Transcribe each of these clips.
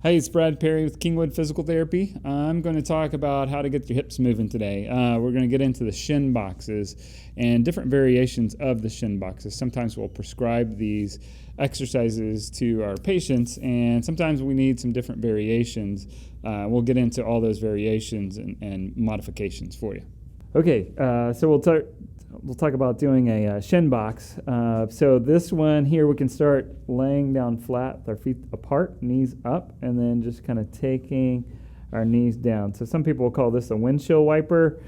Hey, it's Brad Perry with Kingwood Physical Therapy. I'm going to talk about how to get your hips moving today. We're going to get into the Shin boxes and different variations of the Shin boxes. Sometimes we'll prescribe these exercises to our patients, and sometimes we need some different variations. We'll get into all those variations and modifications for you. Okay, so we'll talk about doing a Shin box. So this one here, we can start laying down flat with our feet apart, knees up, and then just kind of taking our knees down. So some people will call this a windshield wiper.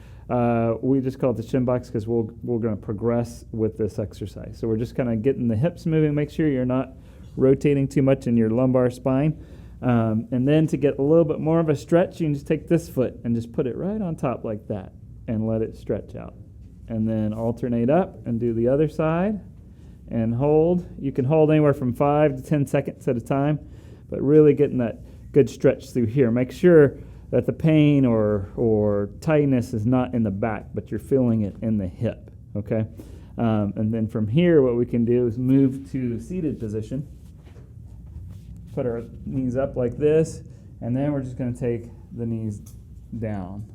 We just call it the Shin box because we're going to progress with this exercise. So we're just kind of getting the hips moving. Make sure you're not rotating too much in your lumbar spine. And then to get a little bit more of a stretch, you can just take this foot and just put it right on top like that and let it stretch out. And then alternate up and do the other side and hold. You can hold anywhere from 5 to 10 seconds at a time, but really getting that good stretch through here. Make sure that the pain or tightness is not in the back, but you're feeling it in the hip, okay? And then from here, what we can do is move to the seated position. Put our knees up like this, and then we're just going to take the knees down.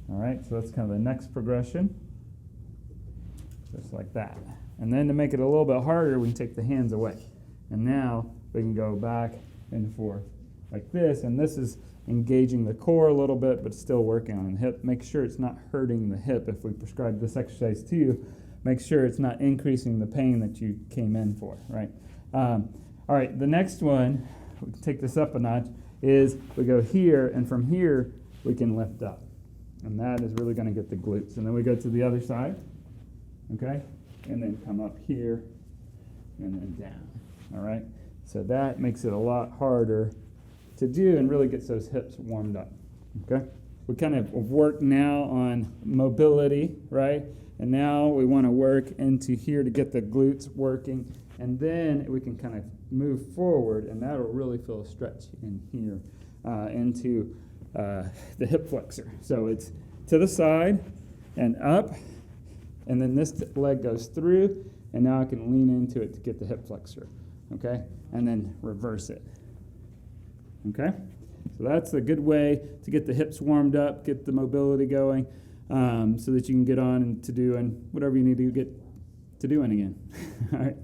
All right, so that's kind of the next progression. Just like that. And then to make it a little bit harder, we can take the hands away. And now we can go back and forth like this. And this is engaging the core a little bit, but still working on the hip. Make sure it's not hurting the hip. If we prescribe this exercise to you, make sure it's not increasing the pain that you came in for, right? All right, the next one, we can take this up a notch, is we go here, and from here, we can lift up. And that is really going to get the glutes. And then we go to the other side. Okay, and then come up here and then down. All right, so that makes it a lot harder to do and really gets those hips warmed up. Okay, we kind of work now on mobility, right? And now we want to work into here to get the glutes working, and then we can kind of move forward, and that'll really feel a stretch in here into the hip flexor. So it's to the side and up. And then this leg goes through, and now I can lean into it to get the hip flexor, okay? And then reverse it, okay? So that's a good way to get the hips warmed up, get the mobility going, so that you can get on to doing whatever you need to get to doing again, all right?